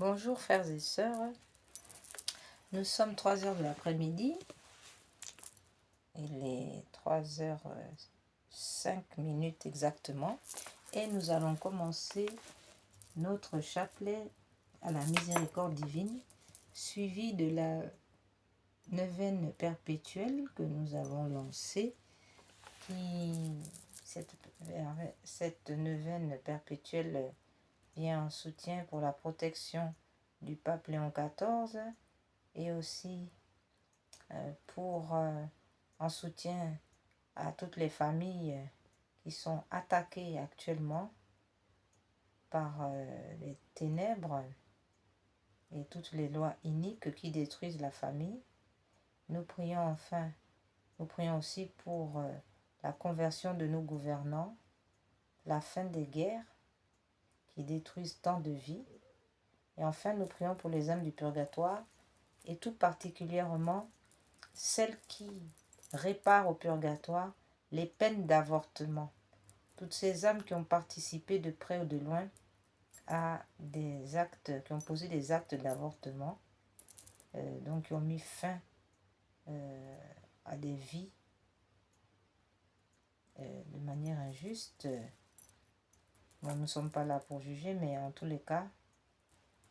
Bonjour frères et sœurs, nous sommes 3 heures de l'après-midi, il est 3h05 exactement, et nous allons commencer notre chapelet à la miséricorde divine, suivi de la neuvaine perpétuelle que nous avons lancée. Cette neuvaine perpétuelle vient en soutien pour la protection du pape Léon XIV et aussi en soutien à toutes les familles qui sont attaquées actuellement par les ténèbres et toutes les lois iniques qui détruisent la famille. Nous prions aussi pour la conversion de nos gouvernants, la fin des guerres qui détruisent tant de vies. Et enfin, nous prions pour les âmes du purgatoire et tout particulièrement celles qui réparent au purgatoire les peines d'avortement. Toutes ces âmes qui ont participé de près ou de loin à des actes, qui ont posé des actes d'avortement, donc qui ont mis fin à des vies de manière injuste. Bon, nous ne sommes pas là pour juger, mais en tous les cas,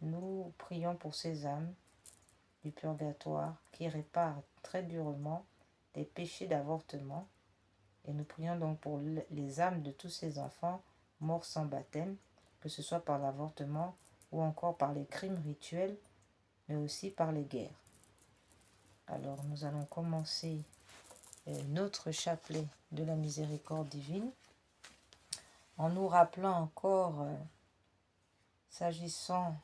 nous prions pour ces âmes du purgatoire qui réparent très durement les péchés d'avortement. Et nous prions donc pour les âmes de tous ces enfants morts sans baptême, que ce soit par l'avortement ou encore par les crimes rituels, mais aussi par les guerres. Alors nous allons commencer notre chapelet de la miséricorde divine en nous rappelant encore, s'agissant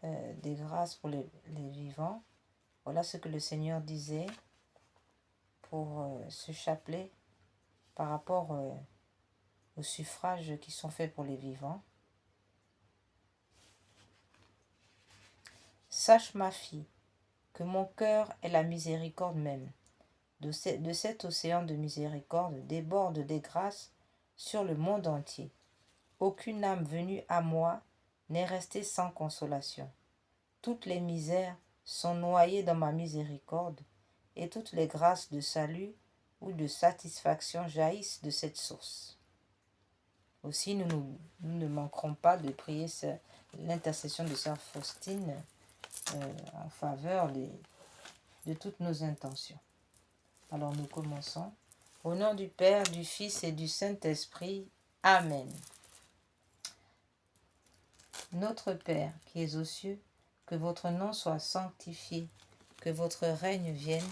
des grâces pour les vivants, voilà ce que le Seigneur disait pour ce chapelet par rapport aux suffrages qui sont faits pour les vivants. Sache, ma fille, que mon cœur est la miséricorde même. De cet océan de miséricorde déborde des grâces sur le monde entier. Aucune âme venue à moi n'est restée sans consolation. Toutes les misères sont noyées dans ma miséricorde, et toutes les grâces de salut ou de satisfaction jaillissent de cette source. Aussi, nous ne manquerons pas de prier l'intercession de Sœur Faustine en faveur de toutes nos intentions. Alors nous commençons. Au nom du Père, du Fils et du Saint-Esprit. Amen. Notre Père qui es aux cieux, que votre nom soit sanctifié, que votre règne vienne,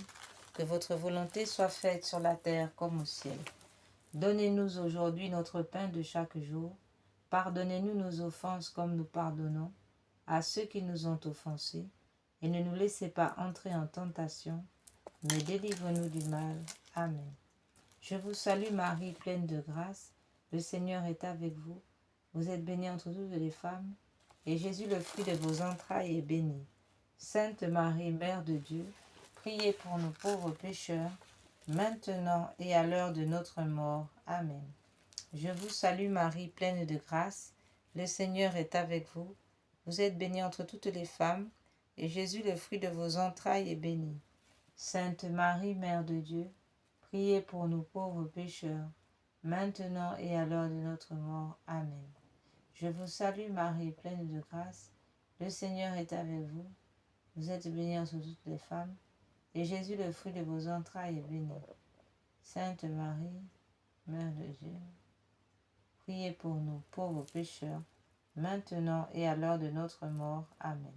que votre volonté soit faite sur la terre comme au ciel. Donnez-nous aujourd'hui notre pain de chaque jour. Pardonnez-nous nos offenses comme nous pardonnons à ceux qui nous ont offensés. Et ne nous laissez pas entrer en tentation, mais délivre-nous du mal. Amen. Je vous salue Marie, pleine de grâce. Le Seigneur est avec vous. Vous êtes bénie entre toutes les femmes, et Jésus, le fruit de vos entrailles, est béni. Sainte Marie, Mère de Dieu, priez pour nous pauvres pécheurs, maintenant et à l'heure de notre mort. Amen. Je vous salue Marie, pleine de grâce. Le Seigneur est avec vous. Vous êtes bénie entre toutes les femmes, et Jésus, le fruit de vos entrailles, est béni. Sainte Marie, Mère de Dieu, priez pour nous pauvres pécheurs, maintenant et à l'heure de notre mort. Amen. Je vous salue Marie, pleine de grâce. Le Seigneur est avec vous. Vous êtes bénie entre toutes les femmes, et Jésus, le fruit de vos entrailles, est béni. Sainte Marie, Mère de Dieu, priez pour nous pauvres pécheurs, maintenant et à l'heure de notre mort. Amen.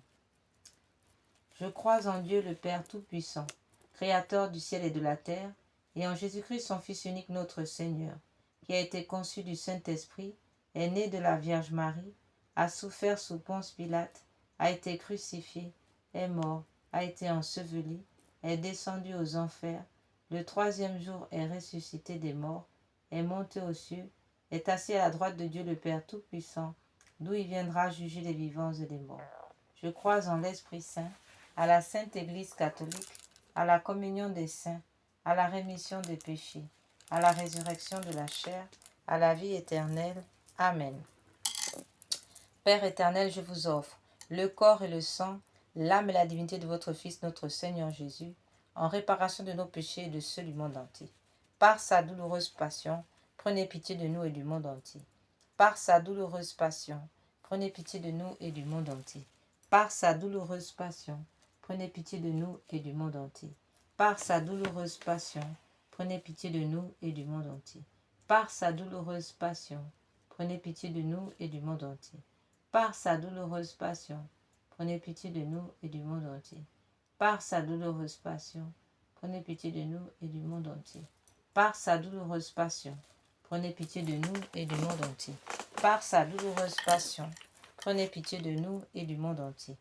Je crois en Dieu le Père Tout-Puissant, Créateur du ciel et de la terre, et en Jésus-Christ son Fils unique notre Seigneur, qui a été conçu du Saint-Esprit, est né de la Vierge Marie, a souffert sous Ponce Pilate, a été crucifié, est mort, a été enseveli, est descendu aux enfers, le 3e jour est ressuscité des morts, est monté aux cieux, est assis à la droite de Dieu le Père Tout-Puissant, d'où il viendra juger les vivants et les morts. Je crois en l'Esprit Saint, à la Sainte Église catholique, à la communion des saints, à la rémission des péchés, à la résurrection de la chair, à la vie éternelle. Amen. Père éternel, je vous offre le corps et le sang, l'âme et la divinité de votre Fils, notre Seigneur Jésus, en réparation de nos péchés et de ceux du monde entier. Par sa douloureuse passion, prenez pitié de nous et du monde entier. Par sa douloureuse passion, prenez pitié de nous et du monde entier. Par sa douloureuse passion, prenez pitié de nous et du monde entier. Par sa douloureuse passion, prenez pitié de nous et du monde entier. Par sa douloureuse passion, prenez pitié de nous et du monde entier. Par sa douloureuse passion, prenez pitié de nous et du monde entier. Par sa douloureuse passion, prenez pitié de nous et du monde entier. Par sa douloureuse passion, prenez pitié de nous et du monde entier. Par sa douloureuse passion, prenez pitié de nous et du monde entier.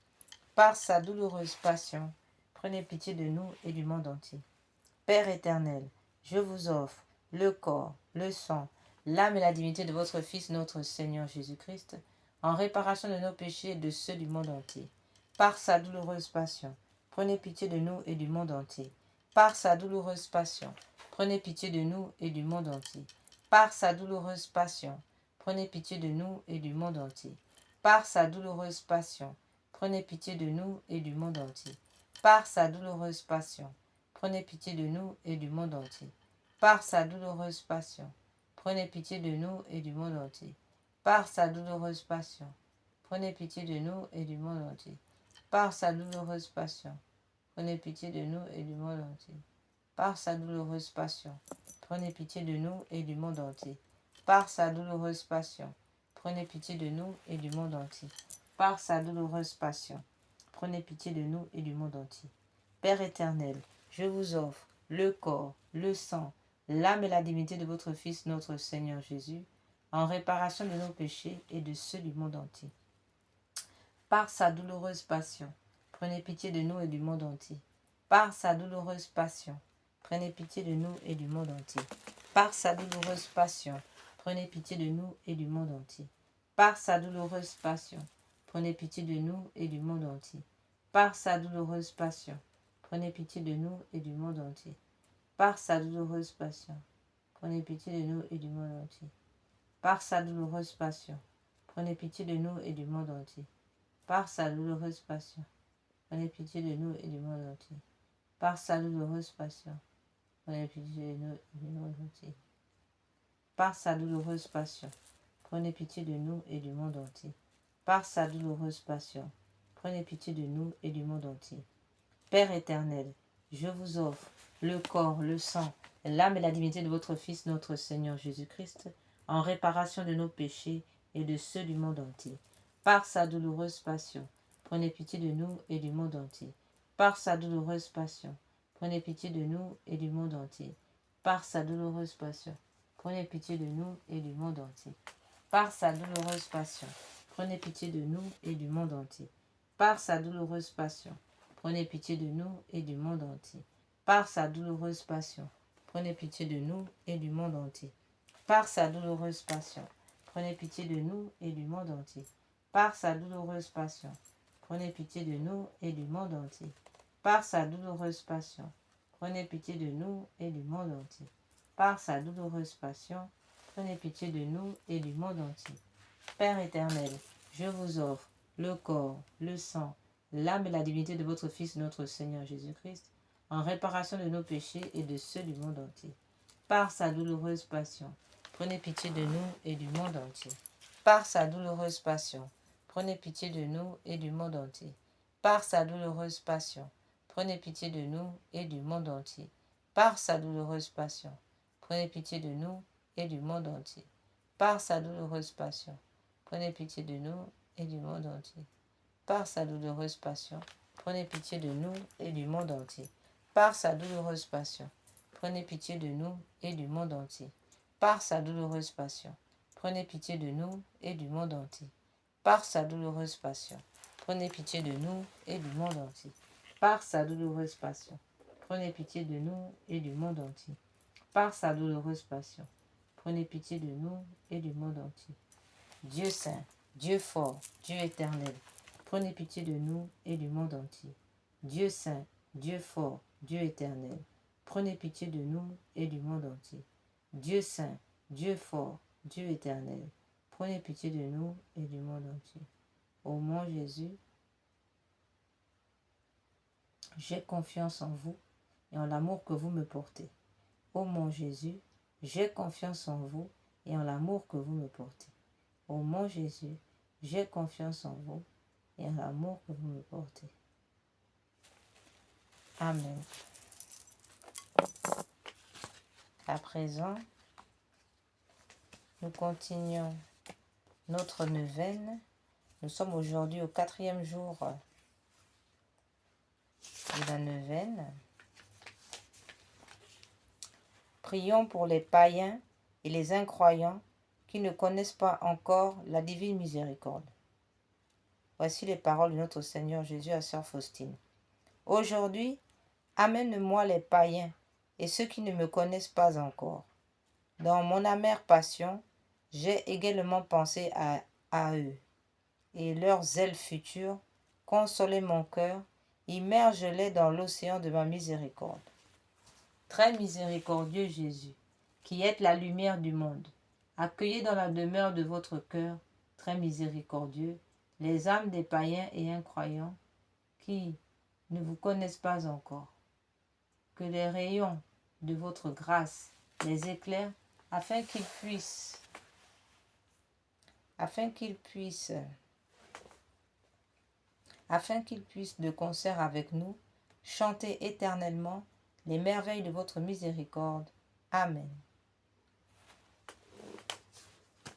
Par sa douloureuse passion, prenez pitié de nous et du monde entier. Père éternel, je vous offre le corps, le sang, l'âme et la divinité de votre Fils, notre Seigneur Jésus-Christ, en réparation de nos péchés et de ceux du monde entier. Par sa douloureuse passion, prenez pitié de nous et du monde entier. Par sa douloureuse passion, prenez pitié de nous et du monde entier. Par sa douloureuse passion, prenez pitié de nous et du monde entier. Par sa douloureuse passion, prenez pitié de nous et du monde entier. Par sa douloureuse passion, prenez pitié de nous et du monde entier. Par sa douloureuse passion, prenez pitié de nous et du monde entier. Par sa douloureuse passion, prenez pitié de nous et du monde entier. Par sa douloureuse passion, prenez pitié de nous et du monde entier. Par sa douloureuse passion, prenez pitié de nous et du monde entier. Par sa douloureuse passion, prenez pitié de nous et du monde entier. Par sa douloureuse passion, prenez pitié de nous et du monde entier. Père éternel, je vous offre le corps, le sang, l'âme et la divinité de votre Fils, notre Seigneur Jésus, en réparation de nos péchés et de ceux du monde entier. Par sa douloureuse passion, prenez pitié de nous et du monde entier. Par sa douloureuse passion, prenez pitié de nous et du monde entier. Par sa douloureuse passion, prenez pitié de nous et du monde entier. Par sa douloureuse passion, prenez pitié de nous et du monde entier. Par sa douloureuse passion, prenez pitié de nous et du monde entier. Par sa douloureuse passion, prenez pitié de nous et du monde entier. Par sa douloureuse passion, prenez pitié de nous et du monde entier. Par sa douloureuse passion, prenez pitié de nous et du monde entier. Par sa douloureuse passion, prenez pitié de nous et du monde entier. Par sa douloureuse passion, prenez pitié de nous et du monde entier. Par sa douloureuse passion, prenez pitié de nous et du monde entier. Père éternel, je vous offre le corps, le sang, l'âme et la divinité de votre Fils, notre Seigneur Jésus-Christ, en réparation de nos péchés et de ceux du monde entier. Par sa douloureuse passion, prenez pitié de nous et du monde entier. Par sa douloureuse passion, prenez pitié de nous et du monde entier. Par sa douloureuse passion, prenez pitié de nous et du monde entier. Par sa douloureuse passion, prenez pitié de nous et du monde entier. Par sa douloureuse passion, prenez pitié de nous et du monde entier. Par sa douloureuse passion, prenez pitié de nous et du monde entier. Par sa douloureuse passion, prenez pitié de nous et du monde entier. Par sa douloureuse passion, prenez pitié de nous et du monde entier. Par sa douloureuse passion, prenez pitié de nous et du monde entier. Par sa douloureuse passion, prenez pitié de nous et du monde entier. Père éternel, je vous offre le corps, le sang, l'âme et la divinité de votre Fils, notre Seigneur Jésus-Christ, en réparation de nos péchés et de ceux du monde entier. Par sa douloureuse passion, prenez pitié de nous et du monde entier. Par sa douloureuse passion, prenez pitié de nous et du monde entier. Par sa douloureuse passion, prenez pitié de nous et du monde entier. Par sa douloureuse passion, prenez pitié de nous et du monde entier. Par sa douloureuse passion, prenez pitié de nous et du monde entier. Par sa douloureuse passion, prenez pitié de nous et du monde entier. Par sa douloureuse passion, prenez pitié de nous et du monde entier. Par sa douloureuse passion, prenez pitié de nous et du monde entier. Par sa douloureuse passion, prenez pitié de nous et du monde entier. Par sa douloureuse passion, prenez pitié de nous et du monde entier. Par sa douloureuse passion, prenez pitié de nous et du monde entier. Dieu saint, Dieu fort, Dieu éternel, prenez pitié de nous et du monde entier. Dieu saint, Dieu fort, Dieu éternel, prenez pitié de nous et du monde entier. Dieu saint, Dieu fort, Dieu éternel, prenez pitié de nous et du monde entier. Ô mon Jésus, j'ai confiance en vous et en l'amour que vous me portez. Ô mon Jésus, j'ai confiance en vous et en l'amour que vous me portez. Ô mon Jésus, j'ai confiance en vous et en l'amour que vous me portez. Amen. À présent, nous continuons notre neuvaine. Nous sommes aujourd'hui au 4e jour de la neuvaine. Prions pour les païens et les incroyants qui ne connaissent pas encore la divine miséricorde. Voici les paroles de notre Seigneur Jésus à Sœur Faustine. Aujourd'hui, amène-moi les païens et ceux qui ne me connaissent pas encore. Dans mon amère passion, j'ai également pensé à eux, et leurs ailes futures, consolez mon cœur, immerge-les dans l'océan de ma miséricorde. Très miséricordieux Jésus, qui êtes la lumière du monde, accueillez dans la demeure de votre cœur, très miséricordieux, les âmes des païens et incroyants qui ne vous connaissent pas encore. Que les rayons de votre grâce les éclairent afin qu'ils puissent de concert avec nous chanter éternellement les merveilles de votre miséricorde. Amen.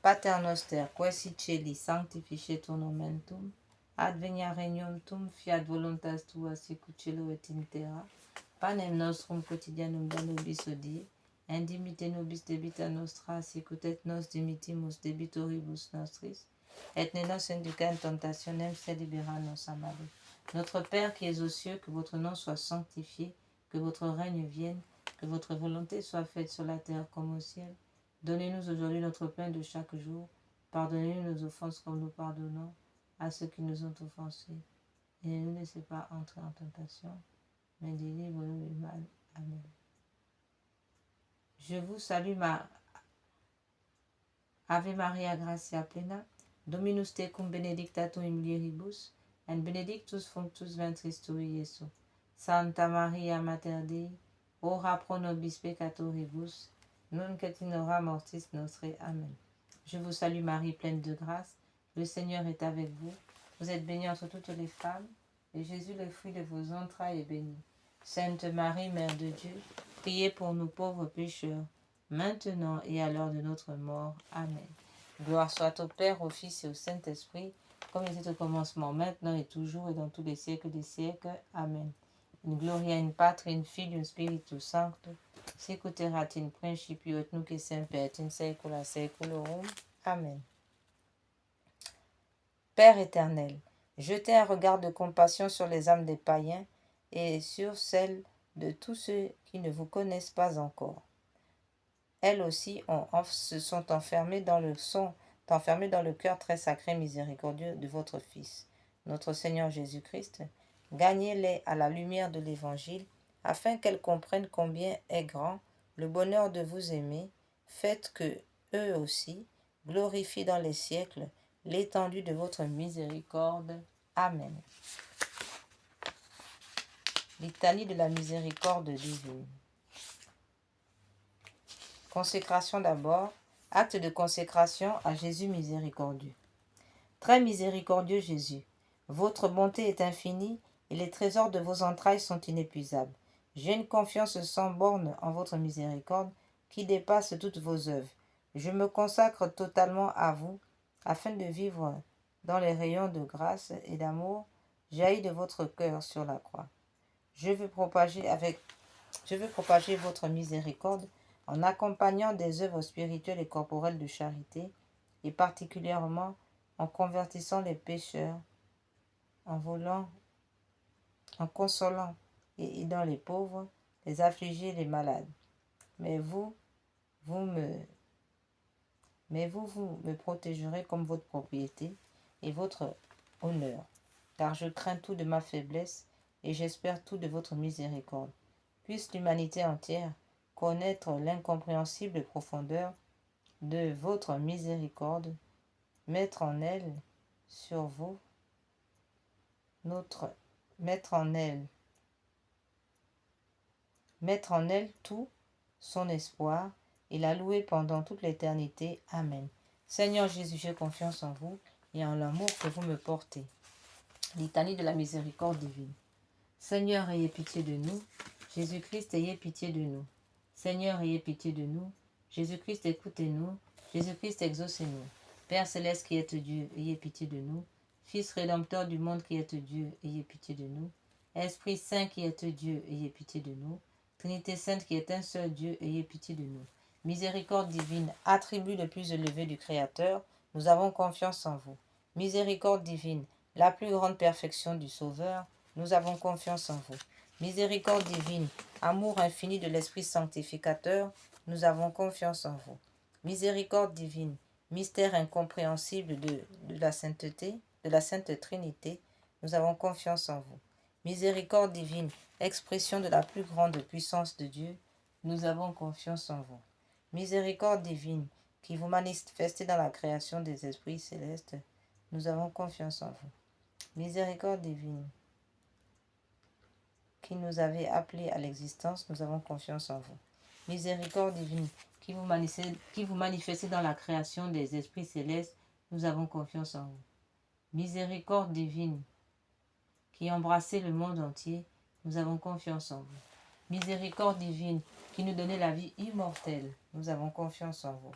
Pater noster, qui es celi, sanctificetur nomen tuum, advenia regnum tuum, fiat voluntas tua sicut cielo et in terra. Panem nostrum quotidianum da nobis hodie, et dimite nobis debita nostra, sicut et nos dimitimus debitoribus nostris, et ne nos induca in tentationem, sed libera nos a malo. Notre Père qui es aux cieux, que votre nom soit sanctifié, que votre règne vienne, que votre volonté soit faite sur la terre comme au ciel. Donnez-nous aujourd'hui notre pain de chaque jour. Pardonnez-nous nos offenses comme nous pardonnons à ceux qui nous ont offensés. Et ne nous laissez pas entrer en tentation, mais délivre-nous du mal. Amen. Je vous salue, Ave Maria, gratia plena, Dominus tecum benedicta tu in mulieribus, et benedictus fructus ventris tui, Iesus. Santa Maria Mater Dei, ora pro nobis peccatoribus, nunc et in hora mortis nostre. Amen. Je vous salue Marie, pleine de grâce, le Seigneur est avec vous. Vous êtes bénie entre toutes les femmes, et Jésus, le fruit de vos entrailles, est béni. Sainte Marie, Mère de Dieu, priez pour nous pauvres pécheurs, maintenant et à l'heure de notre mort. Amen. Gloire soit au Père, au Fils et au Saint-Esprit, comme il était au commencement, maintenant et toujours, et dans tous les siècles des siècles. Amen. In gloria in Patri, in Filio, in Spiritus Sancto, sicut erat in principio et nunc et semper et in saecula saeculorum. Amen. Père éternel, jetez un regard de compassion sur les âmes des païens et sur celles de tous ceux qui ne vous connaissent pas encore. Elles aussi se sont enfermées dans le cœur très sacré et miséricordieux de votre Fils, notre Seigneur Jésus-Christ. Gagnez-les à la lumière de l'Évangile, afin qu'elles comprennent combien est grand le bonheur de vous aimer. Faites que, eux aussi, glorifient dans les siècles l'étendue de votre miséricorde. Amen. Litanie de la miséricorde divine. Consécration d'abord. Acte de consécration à Jésus miséricordieux. Très miséricordieux Jésus, votre bonté est infinie et les trésors de vos entrailles sont inépuisables. J'ai une confiance sans borne en votre miséricorde qui dépasse toutes vos œuvres. Je me consacre totalement à vous afin de vivre dans les rayons de grâce et d'amour jaillis de votre cœur sur la croix. Je veux propager votre miséricorde en accompagnant des œuvres spirituelles et corporelles de charité, et particulièrement en convertissant les pécheurs, en consolant et aidant les pauvres, les affligés et les malades. Mais vous me protégerez comme votre propriété et votre honneur, car je crains tout de ma faiblesse et j'espère tout de votre miséricorde. Puisse l'humanité entière connaître l'incompréhensible profondeur de votre miséricorde, mettre en elle mettre en elle tout son espoir et la louer pendant toute l'éternité. Amen. Seigneur Jésus, j'ai confiance en vous et en l'amour que vous me portez. Litanie de la miséricorde divine. Seigneur, ayez pitié de nous. Jésus-Christ, ayez pitié de nous. Seigneur, ayez pitié de nous. Jésus-Christ, écoutez-nous. Jésus-Christ, exaucez-nous. Père céleste qui êtes Dieu, ayez pitié de nous. Fils rédempteur du monde qui êtes Dieu, ayez pitié de nous. Esprit Saint qui êtes Dieu, ayez pitié de nous. Trinité Sainte qui est un seul Dieu, ayez pitié de nous. Miséricorde divine, attribut le plus élevé du Créateur, nous avons confiance en vous. Miséricorde divine, la plus grande perfection du Sauveur, nous avons confiance en vous. Miséricorde divine, amour infini de l'Esprit sanctificateur, nous avons confiance en vous. Miséricorde divine, mystère incompréhensible de la sainteté, de la Sainte Trinité, nous avons confiance en vous. Miséricorde divine, expression de la plus grande puissance de Dieu, nous avons confiance en vous. Miséricorde divine, qui vous manifestez dans la création des esprits célestes, nous avons confiance en vous. Miséricorde divine, qui nous avez appelés à l'existence, nous avons confiance en vous. Miséricorde divine, qui vous manifestez dans la création des esprits célestes, nous avons confiance en vous. Miséricorde divine, qui embrassez le monde entier, nous avons confiance en vous. Miséricorde divine, qui nous donnez la vie immortelle, nous avons confiance en vous.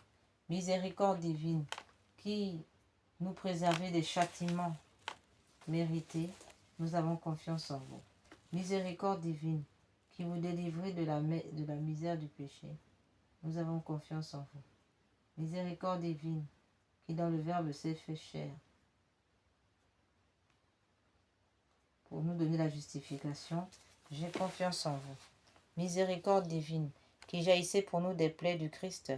Miséricorde divine, qui nous préservez des châtiments mérités, nous avons confiance en vous. Miséricorde divine, qui vous délivrez de la misère du péché, nous avons confiance en vous. Miséricorde divine, qui dans le Verbe s'est fait chair, pour nous donner la justification, j'ai confiance en vous. Miséricorde divine, qui jaillissez pour nous des plaies du Christ,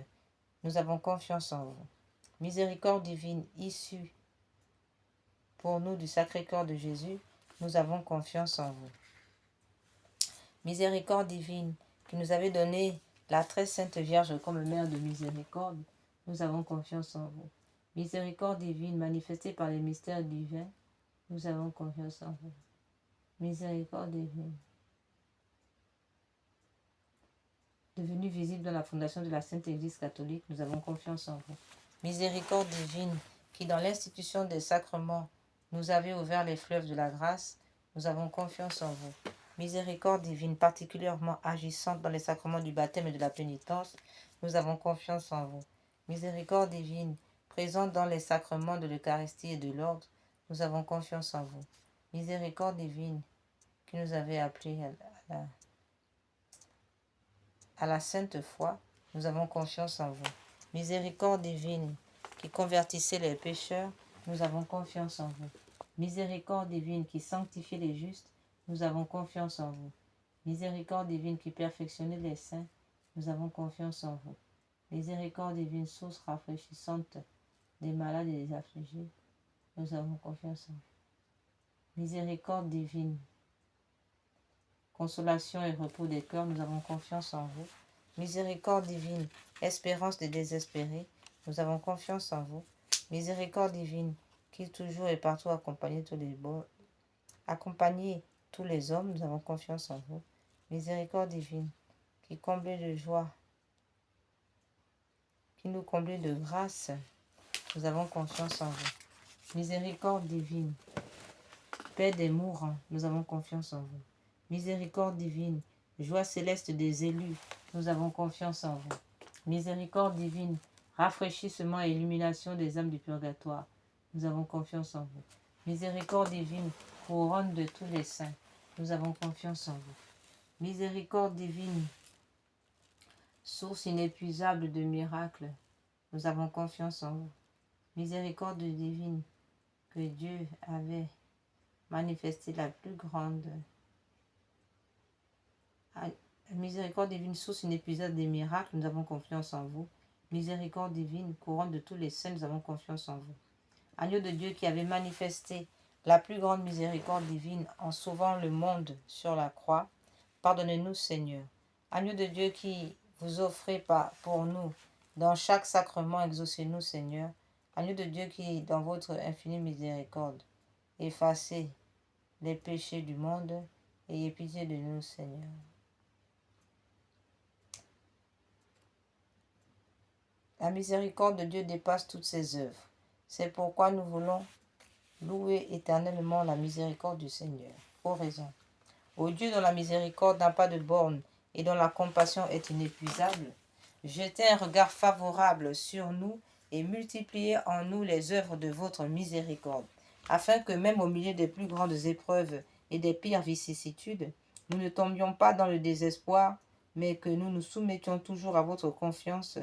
nous avons confiance en vous. Miséricorde divine, issue pour nous du Sacré-Cœur de Jésus, nous avons confiance en vous. Miséricorde divine, qui nous avez donné la très sainte Vierge comme mère de miséricorde, nous avons confiance en vous. Miséricorde divine, manifestée par les mystères divins, nous avons confiance en vous. Miséricorde divine, devenue visible dans la fondation de la Sainte Église catholique, nous avons confiance en vous. Miséricorde divine, qui dans l'institution des sacrements nous avez ouvert les fleuves de la grâce, nous avons confiance en vous. Miséricorde divine, particulièrement agissante dans les sacrements du baptême et de la pénitence, nous avons confiance en vous. Miséricorde divine, présente dans les sacrements de l'Eucharistie et de l'ordre, nous avons confiance en vous. Miséricorde divine, qui nous avez appelés à la sainte foi, nous avons confiance en vous. Miséricorde divine, qui convertissez les pécheurs, nous avons confiance en vous. Miséricorde divine, qui sanctifiez les justes, nous avons confiance en vous. Miséricorde divine, qui perfectionnez les saints, nous avons confiance en vous. Miséricorde divine, source rafraîchissante des malades et des affligés, nous avons confiance en vous. Miséricorde divine, consolation et repos des cœurs, nous avons confiance en vous. Miséricorde divine, espérance des désespérés, nous avons confiance en vous. Miséricorde divine, qui toujours et partout accompagne tous les hommes, nous avons confiance en vous. Miséricorde divine, qui comblez de joie, qui nous comblez de grâce, nous avons confiance en vous. Miséricorde divine, paix des mourants, nous avons confiance en vous. Miséricorde divine, joie céleste des élus, nous avons confiance en vous. Miséricorde divine, rafraîchissement et illumination des âmes du purgatoire, nous avons confiance en vous. Miséricorde divine, couronne de tous les saints, nous avons confiance en vous. Miséricorde divine, source inépuisable de miracles, nous avons confiance en vous. Miséricorde divine, que Dieu avait manifesté la plus grande miséricorde divine, source inépuisable des miracles, nous avons confiance en vous. Miséricorde divine, couronne de tous les saints, nous avons confiance en vous. Agneau de Dieu qui avait manifesté la plus grande miséricorde divine en sauvant le monde sur la croix, pardonnez-nous Seigneur. Agneau de Dieu qui vous offrez pour nous dans chaque sacrement, exaucez-nous Seigneur. Agneau de Dieu qui, dans votre infinie miséricorde, effacez les péchés du monde, ayez pitié de nous Seigneur. La miséricorde de Dieu dépasse toutes ses œuvres. C'est pourquoi nous voulons louer éternellement la miséricorde du Seigneur. Oraison. Ô Dieu dont la miséricorde n'a pas de borne et dont la compassion est inépuisable, jetez un regard favorable sur nous et multipliez en nous les œuvres de votre miséricorde, afin que même au milieu des plus grandes épreuves et des pires vicissitudes, nous ne tombions pas dans le désespoir, mais que nous nous soumettions toujours à votre confiance,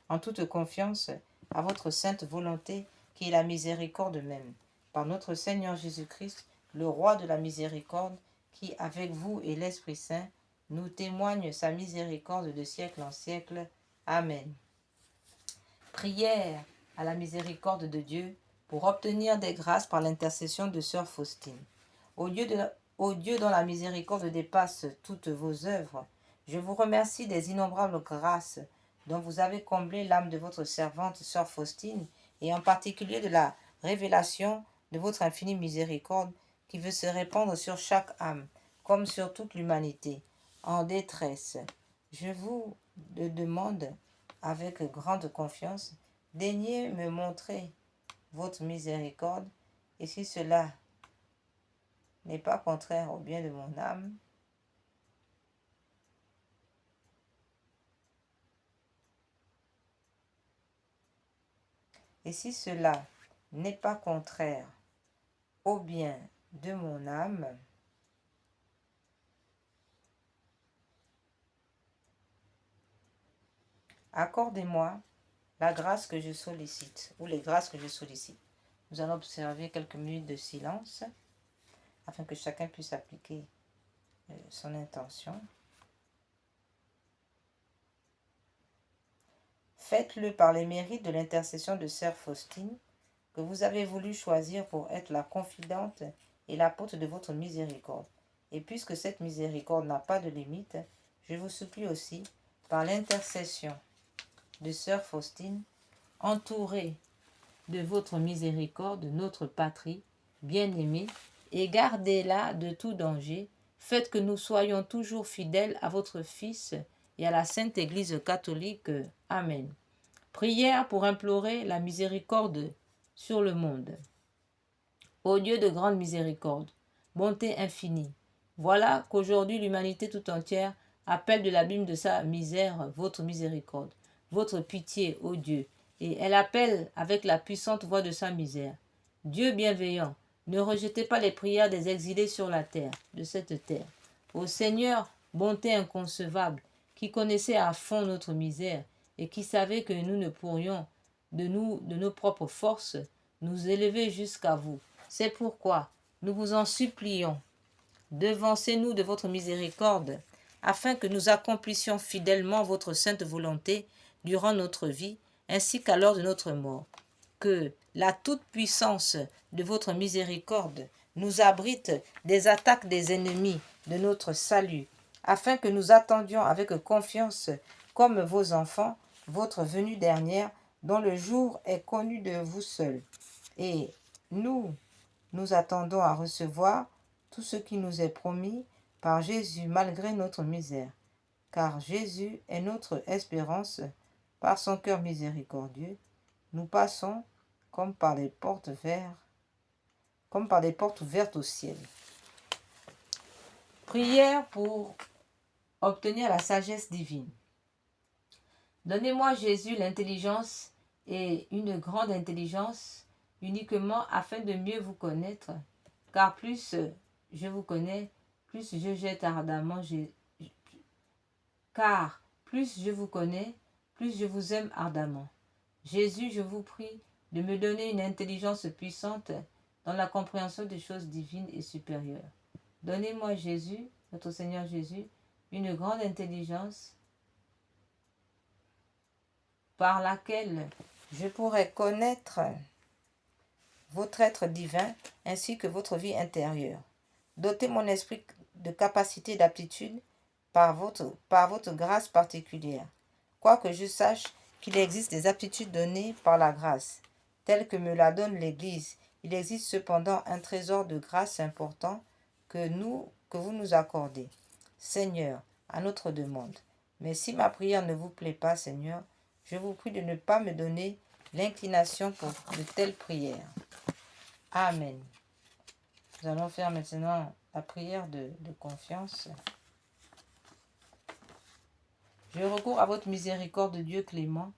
en toute confiance, à votre sainte volonté, qui est la miséricorde même. Par notre Seigneur Jésus-Christ, le roi de la miséricorde, qui, avec vous et l'Esprit Saint, nous témoigne sa miséricorde de siècle en siècle. Amen. Prière à la miséricorde de Dieu pour obtenir des grâces par l'intercession de sœur Faustine. Ô Dieu dont la miséricorde dépasse toutes vos œuvres, je vous remercie des innombrables grâces dont vous avez comblé l'âme de votre servante sœur Faustine, et en particulier de la révélation de votre infinie miséricorde qui veut se répandre sur chaque âme, comme sur toute l'humanité, en détresse. Je vous le demande avec grande confiance, daignez me montrer votre miséricorde, et si cela n'est pas contraire au bien de mon âme, et si cela n'est pas contraire au bien de mon âme, accordez-moi la grâce que je sollicite, ou les grâces que je sollicite. Nous allons observer quelques minutes de silence, afin que chacun puisse appliquer son intention. Faites-le par les mérites de l'intercession de sœur Faustine, que vous avez voulu choisir pour être la confidente et l'apôtre de votre miséricorde. Et puisque cette miséricorde n'a pas de limite, je vous supplie aussi, par l'intercession de sœur Faustine, entourée de votre miséricorde, notre patrie, bien-aimée, et gardez-la de tout danger. Faites que nous soyons toujours fidèles à votre Fils et à la Sainte Église catholique. Amen. Prière pour implorer la miséricorde sur le monde. Ô Dieu de grande miséricorde, bonté infinie, voilà qu'aujourd'hui l'humanité tout entière appelle de l'abîme de sa misère votre miséricorde, votre pitié, ô Dieu, et elle appelle avec la puissante voix de sa misère. Dieu bienveillant, ne rejetez pas les prières des exilés sur la terre, de cette terre. Ô Seigneur, bonté inconcevable, qui connaissait à fond notre misère et qui savait que nous ne pourrions, de nos propres forces, nous élever jusqu'à vous. C'est pourquoi nous vous en supplions, devancez-nous de votre miséricorde, afin que nous accomplissions fidèlement votre sainte volonté durant notre vie, ainsi qu'à l'heure de notre mort. Que la toute-puissance de votre miséricorde nous abrite des attaques des ennemis de notre salut, afin que nous attendions avec confiance, comme vos enfants, votre venue dernière, dont le jour est connu de vous seuls. Et nous attendons à recevoir tout ce qui nous est promis par Jésus malgré notre misère, car Jésus est notre espérance. Par son cœur miséricordieux, nous passons comme par des portes ouvertes au ciel. Prière pour obtenir la sagesse divine. Donnez-moi, Jésus, l'intelligence et une grande intelligence uniquement afin de mieux vous connaître, car plus je vous connais, plus je jette ardemment. Car plus je vous connais, plus je vous aime ardemment. Jésus, je vous prie de me donner une intelligence puissante dans la compréhension des choses divines et supérieures. Donnez-moi, Jésus, notre Seigneur Jésus, une grande intelligence par laquelle je pourrai connaître votre être divin ainsi que votre vie intérieure. Dotez mon esprit de capacité et d'aptitude par votre grâce particulière. Quoique je sache qu'il existe des aptitudes données par la grâce, telles que me la donne l'Église, il existe cependant un trésor de grâce important que vous nous accordez, Seigneur, à notre demande. Mais si ma prière ne vous plaît pas, Seigneur, Je vous prie de ne pas me donner l'inclination pour de telles prières. Amen. Nous allons faire maintenant la prière de confiance. Je recours à votre miséricorde, Dieu clément,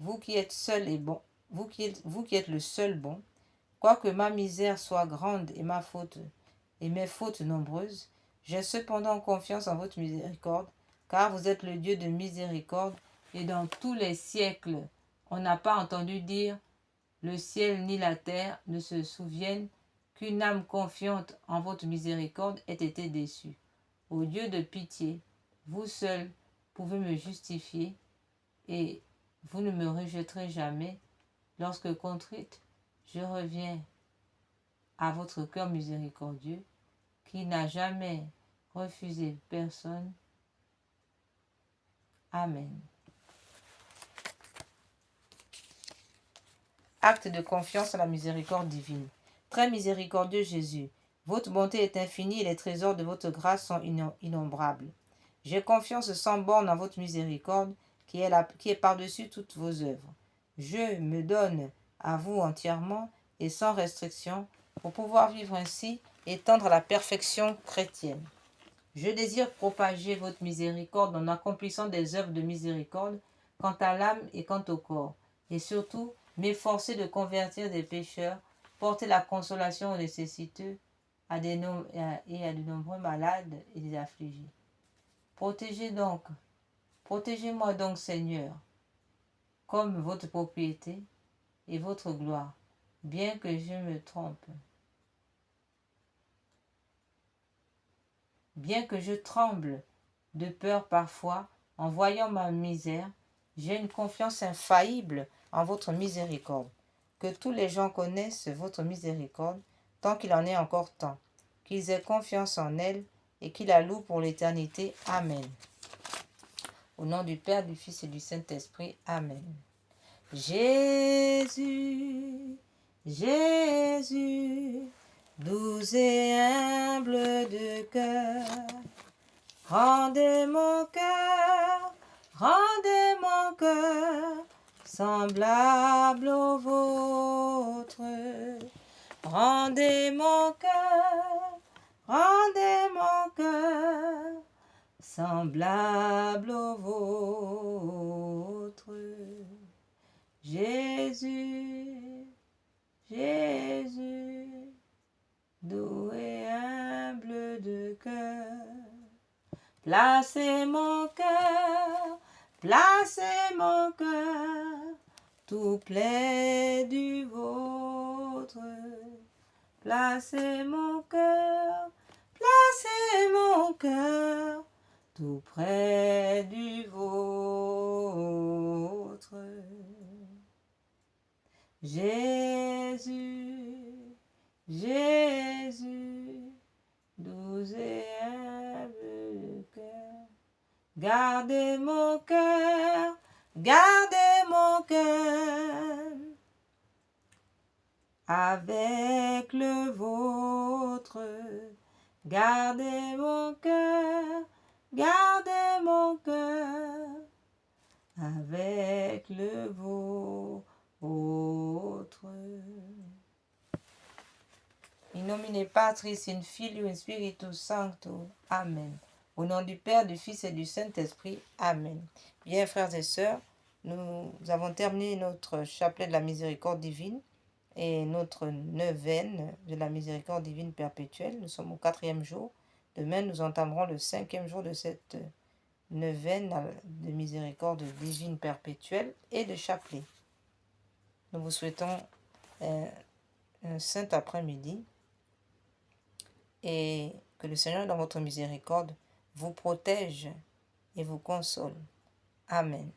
vous qui êtes seul et bon, vous qui êtes le seul bon. Quoique ma misère soit grande et mes fautes nombreuses, j'ai cependant confiance en votre miséricorde, car vous êtes le Dieu de miséricorde, et dans tous les siècles, on n'a pas entendu dire le ciel ni la terre ne se souviennent qu'une âme confiante en votre miséricorde ait été déçue. Ô Dieu de pitié, vous seul pouvez me justifier, et vous ne me rejetterez jamais lorsque contrite je reviens à votre cœur miséricordieux, qui n'a jamais refusé personne. Amen. Acte de confiance à la miséricorde divine. Très miséricordieux Jésus, votre bonté est infinie et les trésors de votre grâce sont innombrables. J'ai confiance sans borne en votre miséricorde, qui est par-dessus toutes vos œuvres. Je me donne à vous entièrement et sans restriction, pour pouvoir vivre ainsi et tendre à la perfection chrétienne. Je désire propager votre miséricorde en accomplissant des œuvres de miséricorde, quant à l'âme et quant au corps, et surtout m'efforcer de convertir des pécheurs, porter la consolation aux nécessiteux et à de nombreux malades et des affligés. Protégez-moi donc, Seigneur, comme votre propriété et votre gloire, bien que je me trompe. Bien que je tremble de peur parfois en voyant ma misère, j'ai une confiance infaillible en votre miséricorde. Que tous les gens connaissent votre miséricorde, tant qu'il en est encore temps, qu'ils aient confiance en elle et qu'ils la louent pour l'éternité. Amen. Au nom du Père, du Fils et du Saint-Esprit. Amen. Jésus, Jésus, doux et humble de cœur, rendez mon cœur semblable au vôtre. Rendez mon cœur semblable au vôtre. Jésus, Jésus, doux et humble de cœur, placez mon cœur tout près du vôtre. Placez mon cœur tout près du vôtre. Jésus, Jésus, doux et humble de cœur, gardez mon cœur avec le vôtre. Gardez mon cœur avec le vôtre. In nomine Patris, in Filio, in Spiritus Sancto. Amen. Au nom du Père, du Fils et du Saint-Esprit. Amen. Bien, frères et sœurs, nous avons terminé notre chapelet de la miséricorde divine et notre neuvaine de la miséricorde divine perpétuelle. Nous sommes au 4e jour. Demain, nous entamerons le 5e jour de cette neuvaine de miséricorde divine perpétuelle et de chapelet. Nous vous souhaitons un saint après-midi et que le Seigneur, dans votre miséricorde, vous protège et vous console. Amen.